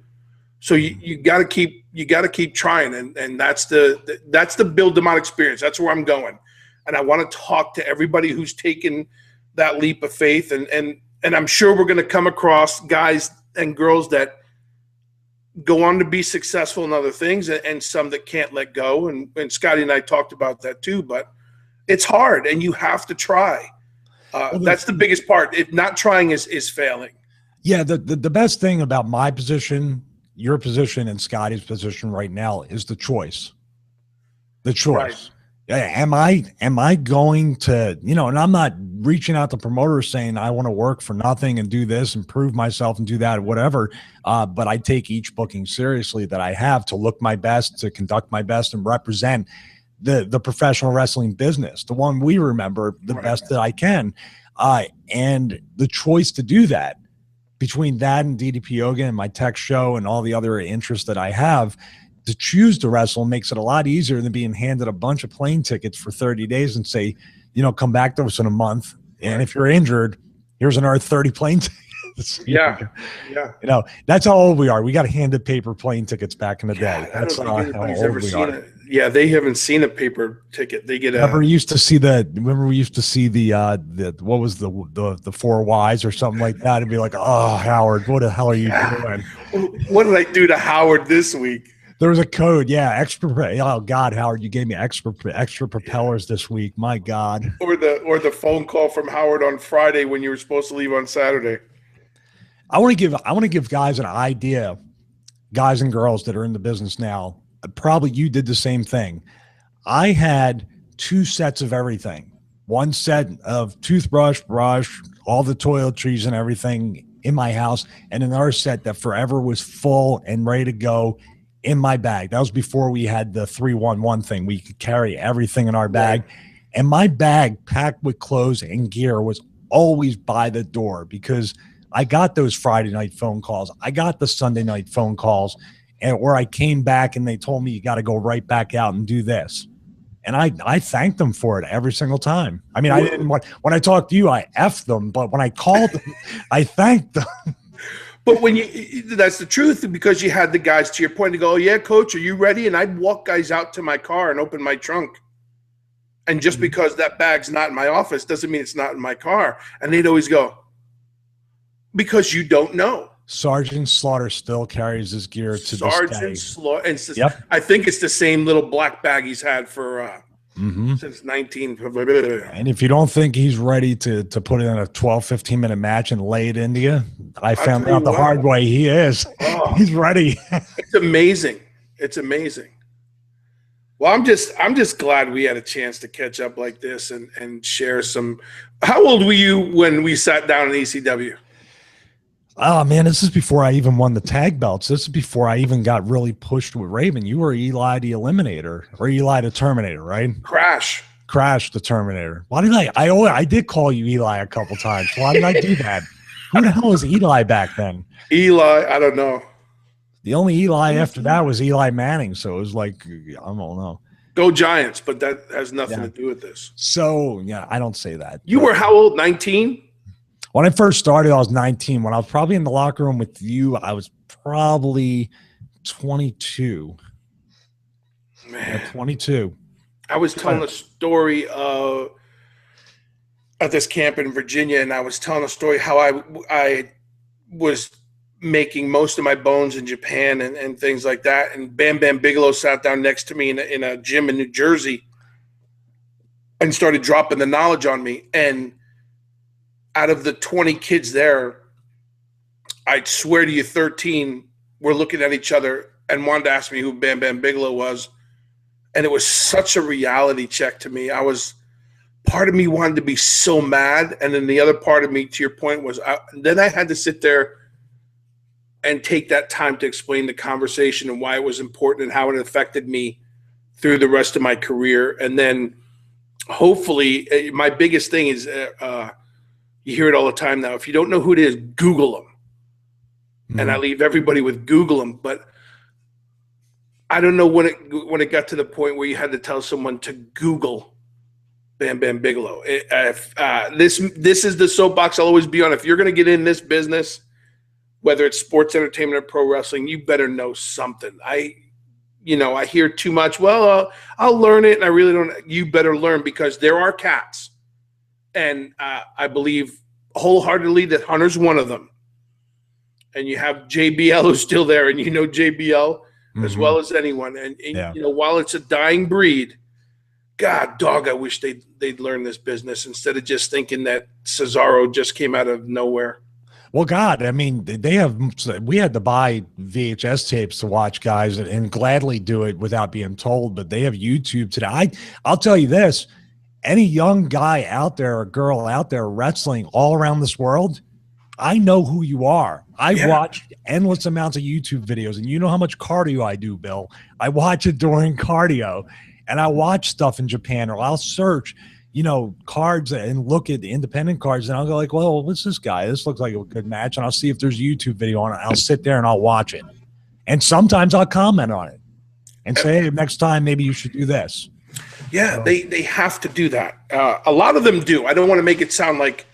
So you got to keep trying. And that's the Bill DeMott Experience. That's where I'm going. And I want to talk to everybody who's taken that leap of faith. And I'm sure we're going to come across guys and girls that go on to be successful in other things, and some that can't let go. And Scotty and I talked about that too, but it's hard and you have to try. That's the biggest part. If not trying is failing. Yeah. The best thing about my position, your position, and Scotty's position right now is the choice. The choice. Right. Am I going to, and I'm not reaching out to promoters saying I want to work for nothing and do this and prove myself and do that, whatever. But I take each booking seriously that I have to look my best, to conduct my best, and represent the professional wrestling business, the one we remember the best that I can. And the choice to do that between that and DDP Yoga and my tech show and all the other interests that I have, to choose to wrestle makes it a lot easier than being handed a bunch of plane tickets for 30 days and say, come back to us in a month. And if you're injured, here's another 30 plane tickets. Yeah. That's how old we are. We got handed paper plane tickets back in the day. That's how old we are. Yeah, they haven't seen a paper ticket. They get remember we used to see the what was the 4 Ys or something like that, and be like, oh, Howard, what the hell are you doing? What did I do to Howard this week? There was a code, extra. Oh God, Howard, you gave me extra propellers this week. My God. Or the phone call from Howard on Friday when you were supposed to leave on Saturday. I want to give guys an idea, guys and girls that are in the business now. Probably you did the same thing. I had 2 sets of everything. One set of toothbrush, brush, all the toiletries and everything in my house, and another set that forever was full and ready to go in my bag. That was before we had the 3-1-1 thing. We could carry everything in our bag. And my bag packed with clothes and gear was always by the door, because I got those Friday night phone calls. I got the Sunday night phone calls, and where I came back and they told me, you got to go right back out and do this. And I thanked them for it every single time. I mean, I didn't when I talked to you, I F'd them, but when I called them, I thanked them. But that's the truth, because you had the guys, to your point, to go, oh, yeah, coach, are you ready? And I'd walk guys out to my car and open my trunk. And just because that bag's not in my office doesn't mean it's not in my car. And they'd always go, because you don't know. Sergeant Slaughter still carries his gear to this day. Sergeant Slaughter. Yep. I think it's the same little black bag he's had for since 19. And if you don't think he's ready to put in a 12, 15-minute match and lay it into you, I found out the hard way he is. Oh, he's ready. It's amazing. It's amazing. Well, I'm just glad we had a chance to catch up like this and share some. How old were you when we sat down in ECW? Oh man, this is before I even won the tag belts. This is before I even got really pushed with Raven. You were Eli the Eliminator or Eli the Terminator, right? Crash the Terminator. Why did I did call you Eli a couple times. Why did I do that? Who the hell was Eli back then? Eli, I don't know. The only Eli after that was Eli Manning. So it was like, I don't know. Go Giants, but that has nothing to do with this. So yeah, I don't say that. You were how old? 19? When I first started, I was 19. When I was probably in the locker room with you, I was probably 22. Man, 22. I was telling a story at this camp in Virginia, and I was telling a story how I was making most of my bones in Japan and things like that. And Bam Bam Bigelow sat down next to me in a gym in New Jersey and started dropping the knowledge on me. And out of the 20 kids there, I'd swear to you 13 were looking at each other and wanted to ask me who Bam Bam Bigelow was. And it was such a reality check to me. Part of me wanted to be so mad. And then the other part of me, to your point, was then I had to sit there and take that time to explain the conversation and why it was important and how it affected me through the rest of my career. And then hopefully my biggest thing is you hear it all the time now. If you don't know who it is, Google them. Mm-hmm. And I leave everybody with Google them. But I don't know when it got to the point where you had to tell someone to Google Bam Bam Bigelow. This is the soapbox I'll always be on. If you're going to get in this business, whether it's sports entertainment or pro wrestling, you better know something. I hear too much. Well, I'll learn it, and I really don't. You better learn, because there are cats. And I believe wholeheartedly that Hunter's one of them. And you have JBL who's still there, and JBL as well as anyone. And while it's a dying breed, God, dog, I wish they'd learn this business instead of just thinking that Cesaro just came out of nowhere. Well, God, I mean, we had to buy VHS tapes to watch guys and gladly do it without being told, but they have YouTube today. I'll tell you this. Any young guy out there or girl out there wrestling all around this world, I know who you are. I watched endless amounts of YouTube videos, and you know how much cardio I do, Bill. I watch it during cardio, and I watch stuff in Japan, or I'll search, cards and look at the independent cards, and I'll go like, well, what's this guy? This looks like a good match, and I'll see if there's a YouTube video on it. I'll sit there and I'll watch it. And sometimes I'll comment on it and say, hey, next time maybe you should do this. Yeah, they have to do that. A lot of them do. I don't want to make it sound like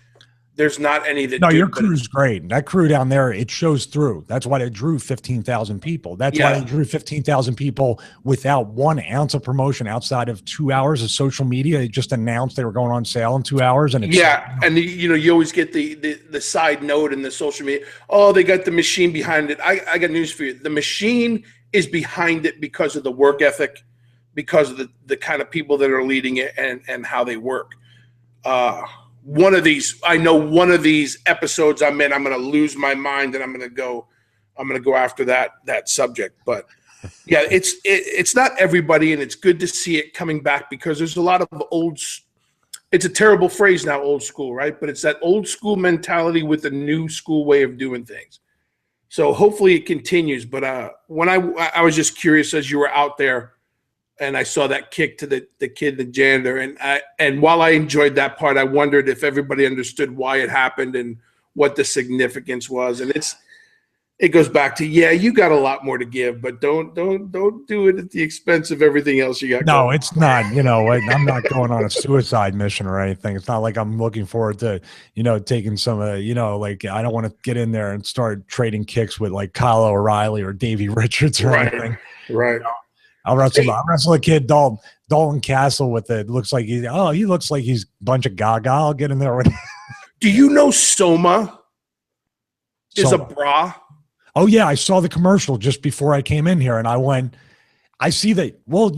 there's not any that do. No, your crew's great. That crew down there, it shows through. That's why they drew 15,000 people. That's why they drew 15,000 people without 1 ounce of promotion outside of 2 hours of social media. They just announced they were going on sale in 2 hours. And and you always get the side note in the social media. Oh, they got the machine behind it. I got news for you. The machine is behind it because of the work ethic, because of the kind of people that are leading it and how they work. One of these episodes I'm in, I'm going to lose my mind and I'm going to go after that subject. But yeah, it's not everybody, and it's good to see it coming back, because there's a lot of it's a terrible phrase now, old school, right? But it's that old school mentality with a new school way of doing things. So hopefully it continues. But when I was just curious as you were out there, and I saw that kick to the kid, the janitor, and while I enjoyed that part, I wondered if everybody understood why it happened and what the significance was. And it goes back to, you got a lot more to give, but don't do it at the expense of everything else you got. No, going. It's not. I'm not going on a suicide mission or anything. It's not like I'm looking forward to taking some like, I don't want to get in there and start trading kicks with like Kyle O'Reilly or Stevie Richards or anything. Right. I'll wrestle a kid, Dalton Castle, with it. Looks like he looks like he's a bunch of gaga. I'll get in there with. Do you know Soma? is a bra. Oh yeah, I saw the commercial just before I came in here, and I went. I see that. Well,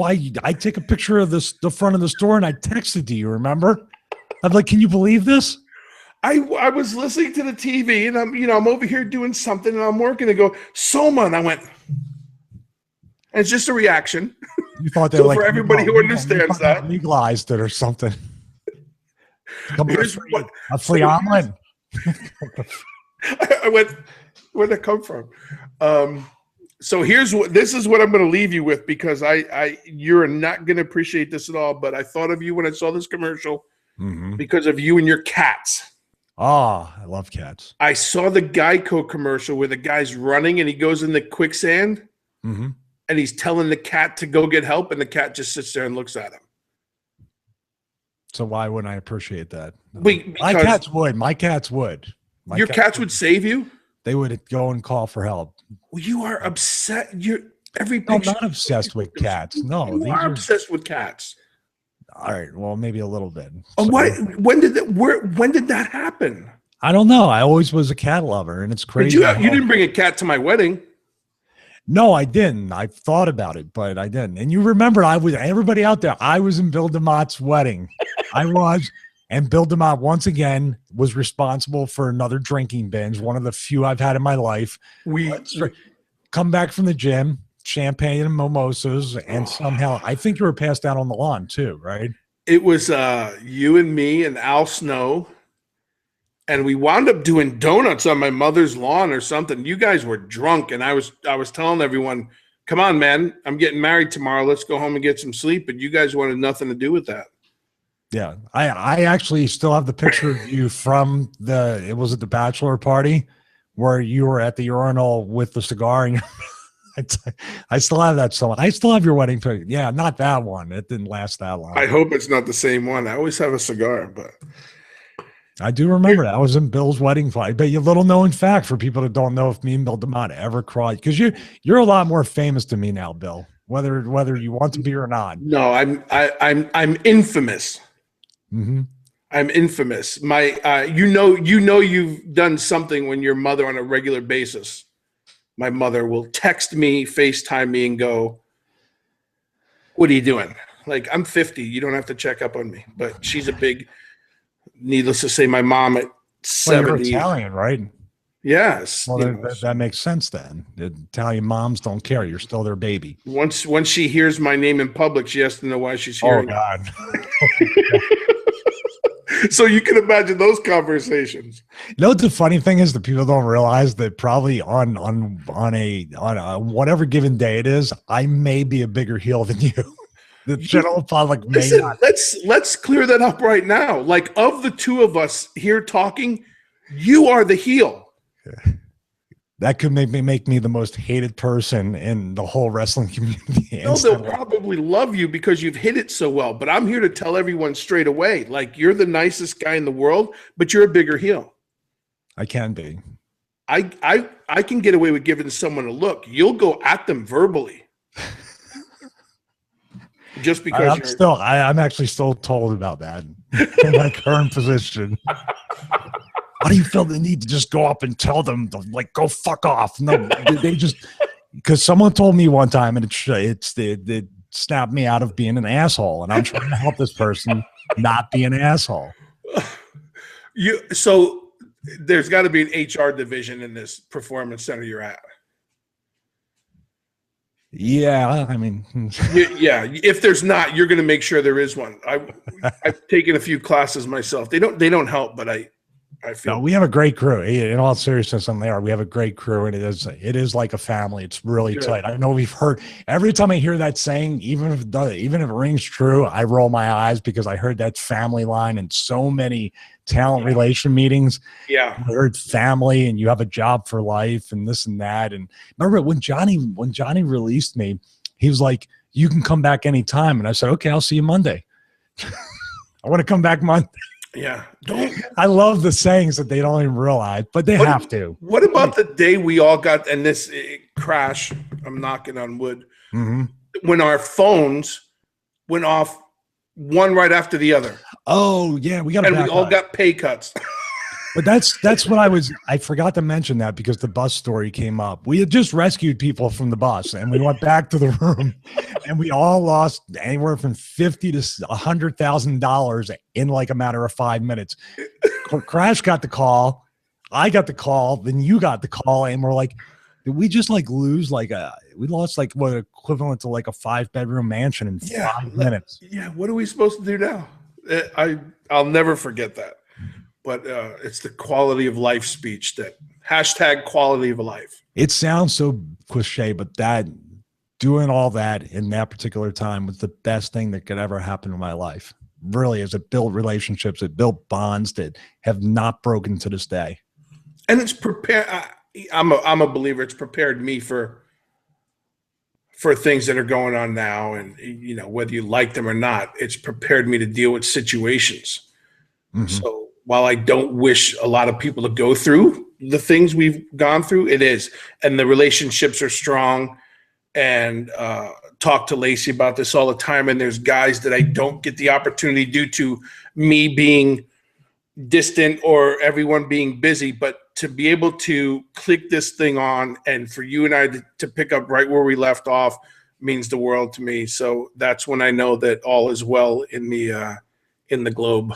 I take a picture of the front of the store, and I texted to you. Remember? I'm like, can you believe this? I was listening to the TV, and I'm over here doing something, and I'm working. And go Soma, and I went. And it's just a reaction. You thought they so were for everybody who understands that legalized it or something. Here's a free omelet. I went, where'd that come from? So this is what I'm going to leave you with, because you're not going to appreciate this at all. But I thought of you when I saw this commercial because of you and your cats. Oh, I love cats. I saw the Geico commercial where the guy's running and he goes in the quicksand and he's telling the cat to go get help, and the cat just sits there and looks at him. So why wouldn't I appreciate that? My cats would. My cats would. Your cats would save you? They would go and call for help. Well, you are upset. I'm not obsessed with cats. No, you are obsessed with cats. All right. Well, maybe a little bit. So, when did that happen? I don't know. I always was a cat lover, and it's crazy. You didn't bring a cat to my wedding. No, I didn't. I thought about it, but I didn't. And you remember, everybody out there, I was in Bill DeMott's wedding. I was. And Bill DeMott, once again, was responsible for another drinking binge, one of the few I've had in my life. We come back from the gym, champagne and mimosas, and somehow, I think you were passed out on the lawn too, right? It was you and me and Al Snow, and we wound up doing donuts on my mother's lawn or something. You guys were drunk, and I was telling everyone, come on, man, I'm getting married tomorrow. Let's go home and get some sleep. And you guys wanted nothing to do with that. Yeah, I actually still have the picture of you from was at the bachelor party where you were at the urinal with the cigar, and I still have that song. I still have your wedding picture. Yeah, not that one. It didn't last that long. I hope it's not the same one. I always have a cigar, but I do remember that. I was in Bill's wedding party. But a little known fact for people that don't know if me and Bill DeMott ever cried, because you're a lot more famous to me now, Bill. Whether you want to be or not. No, I'm infamous. I'm infamous. You've done something when your mother on a regular basis. My mother will text me, FaceTime me, and go, "What are you doing?" Like, I'm 50. You don't have to check up on me. But she's a big. Needless to say, my mom at 70. Well, you're Italian, right? Yes. Well, that makes sense then. The Italian moms don't care. You're still their baby. Once she hears my name in public, she has to know why she's hearing it. God. So you can imagine those conversations. You know what the funny thing is that people don't realize that probably on a whatever given day it is, I may be a bigger heel than you. The general public may not. Let's clear that up right now. Like, of the two of us here talking, you are the heel. That could make me the most hated person in the whole wrestling community. No, they'll probably love you because you've hit it so well. But I'm here to tell everyone straight away, like, you're the nicest guy in the world, but you're a bigger heel. I can be. I can get away with giving someone a look. You'll go at them verbally. Just because I'm actually still told about that in my current position. Why do you feel the need to just go up and tell them to, like, go fuck off? No, they just, because someone told me one time, and it snapped me out of being an asshole, and I'm trying to help this person not be an asshole. So there's got to be an HR division in this performance center you're at. Yeah, I mean, yeah. If there's not, you're going to make sure there is one. I've taken a few classes myself. They don't help, but I feel. No, we have a great crew. In all seriousness, we have a great crew, and it is like a family. It's really tight. I know we've heard every time I hear that saying, even if it rings true, I roll my eyes because I heard that family line in so many talent relation meetings. Yeah, I heard family, and you have a job for life, and this and that. And remember when Johnny released me, he was like, "You can come back anytime," and I said, "Okay, I'll see you Monday." I want to come back Monday. Yeah. I love the sayings that they don't even realize, but they have to. What about the day we all got, and this crash, I'm knocking on wood, when our phones went off one right after the other? Oh, yeah. We all got pay cuts. But that's what I forgot to mention that because the bus story came up. We had just rescued people from the bus and we went back to the room and we all lost anywhere from $50,000 to $100,000 in like a matter of 5 minutes. Crash got the call. I got the call. Then you got the call. And we're like, did we just like lose we lost like what equivalent to like a 5-bedroom mansion in 5 minutes. Yeah. What are we supposed to do now? I'll never forget that. But it's the quality of life speech that #quality of life. It sounds so cliche, but doing all that in that particular time was the best thing that could ever happen in my life. Really, as it built relationships, it built bonds that have not broken to this day. And it's prepared. I'm a believer. It's prepared me for things that are going on now, and whether you like them or not, it's prepared me to deal with situations. Mm-hmm. So while I don't wish a lot of people to go through the things we've gone through, it is, and the relationships are strong. And talk to Lacey about this all the time. And there's guys that I don't get the opportunity due to me being distant or everyone being busy, but to be able to click this thing on and for you and I to pick up right where we left off means the world to me. So that's when I know that all is well in the globe.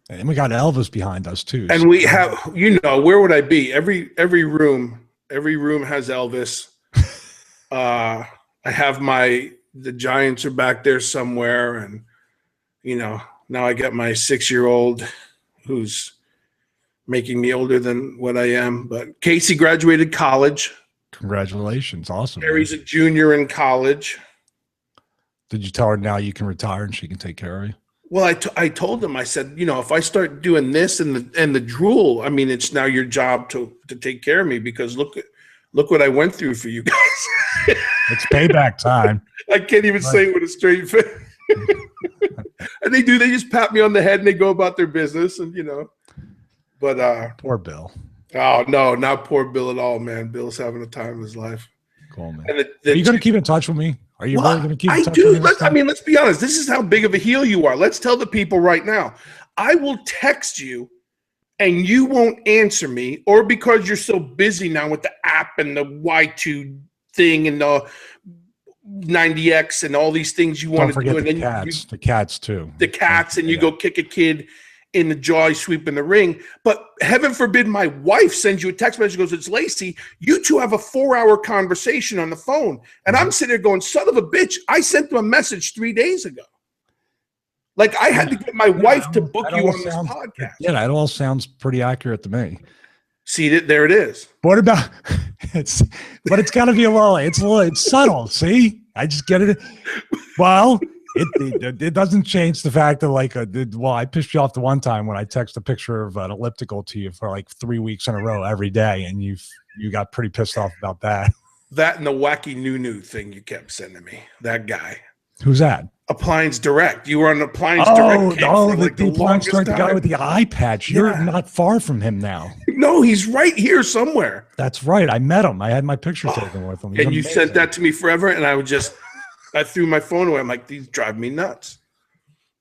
And we got Elvis behind us too. And we have, where would I be? Every room has Elvis. I have the Giants are back there somewhere. And, now I got my 6-year-old who's making me older than what I am. But Casey graduated college. Congratulations. Awesome. Mary's a junior in college. Did you tell her now you can retire and she can take care of you? Well, I told him, I said, if I start doing this and the drool, I mean, it's now your job to take care of me because look what I went through for you guys. It's payback time. I can't even say it with a straight face. And they just pat me on the head and they go about their business and, but poor Bill. Oh, no, not poor Bill at all, man. Bill's having a time of his life. Cool, man. Are you going to keep in touch with me? Are you really going to keep in touch with me? Let's be honest. This is how big of a heel you are. Let's tell the people right now. I will text you and you won't answer me, or because you're so busy now with the app and the Y2 thing and the 90X and all these things you want to do. And then the cats too. The cats, and you go kick a kid in the jaw, sweep in the ring. But heaven forbid my wife sends you a text message, goes, "It's Lacey." You two have a 4-hour conversation on the phone. And I'm sitting there going, son of a bitch, I sent them a message 3 days ago. Like I had to get my wife to book you on this podcast. Yeah, that all sounds pretty accurate to me. See, there it is. What about it's got to be it's subtle. See, I just get it. Well, it doesn't change the fact that I pissed you off the one time when I text a picture of an elliptical to you for like 3 weeks in a row every day, and you got pretty pissed off about that. That and the wacky new thing you kept sending me. That guy. Who's that? Appliance Direct. You were on Appliance Direct. The Appliance Direct guy with the eye patch. You're not far from him now. No, he's right here somewhere. That's right. I met him. I had my picture taken with him. And you sent that to me forever, and I threw my phone away. I'm like, these drive me nuts.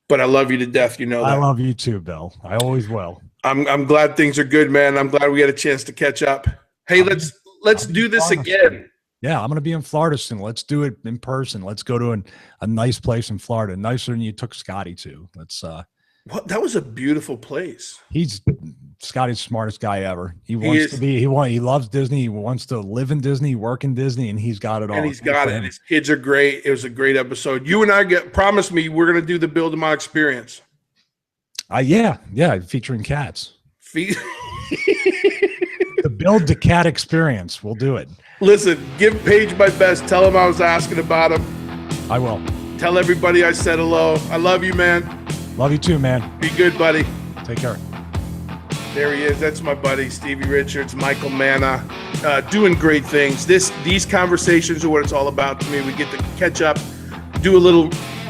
But I love you to death. You know that. I love you too, Bill. I always will. I'm glad things are good, man. I'm glad we had a chance to catch up. Hey, let's do this again. Yeah, I'm going to be in Florida soon. Let's do it in person. Let's go to a nice place in Florida, nicer than you took Scotty to. That was a beautiful place. He's Scotty's the smartest guy ever. He loves Disney. He wants to live in Disney, work in Disney, and he's got it all. And he's got it. And his kids are great. It was a great episode. You and I promise me we're going to do the Bill DeMott Experience. Yeah, featuring cats. The Bill DeCat Experience. We'll do it. Listen, give Paige my best. Tell him I was asking about him. I will. Tell everybody I said hello. I love you, man. Love you too, man. Be good, buddy. Take care. There he is. That's my buddy, Stevie Richards, Michael Manna, doing great things. These conversations are what it's all about to me. We get to catch up,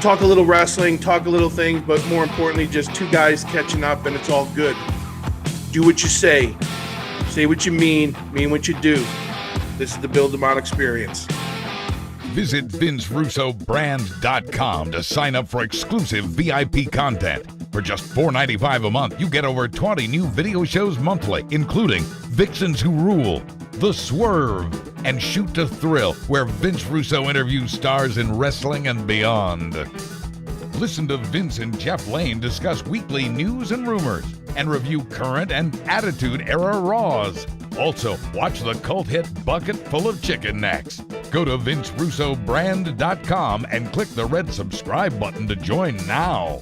talk a little wrestling, talk a little things, but more importantly, just two guys catching up, and it's all good. Do what you say what you mean what you do. This is the Bill DeMott Experience. Visit VinceRussoBrand.com to sign up for exclusive VIP content. For just $4.95 a month, you get over 20 new video shows monthly, including Vixens Who Rule, The Swerve, and Shoot to Thrill, where Vince Russo interviews stars in wrestling and beyond. Listen to Vince and Jeff Lane discuss weekly news and rumors and review current and Attitude-era Raws. Also, watch the cult hit Bucket Full of Chicken next. Go to VinceRussoBrand.com and click the red subscribe button to join now.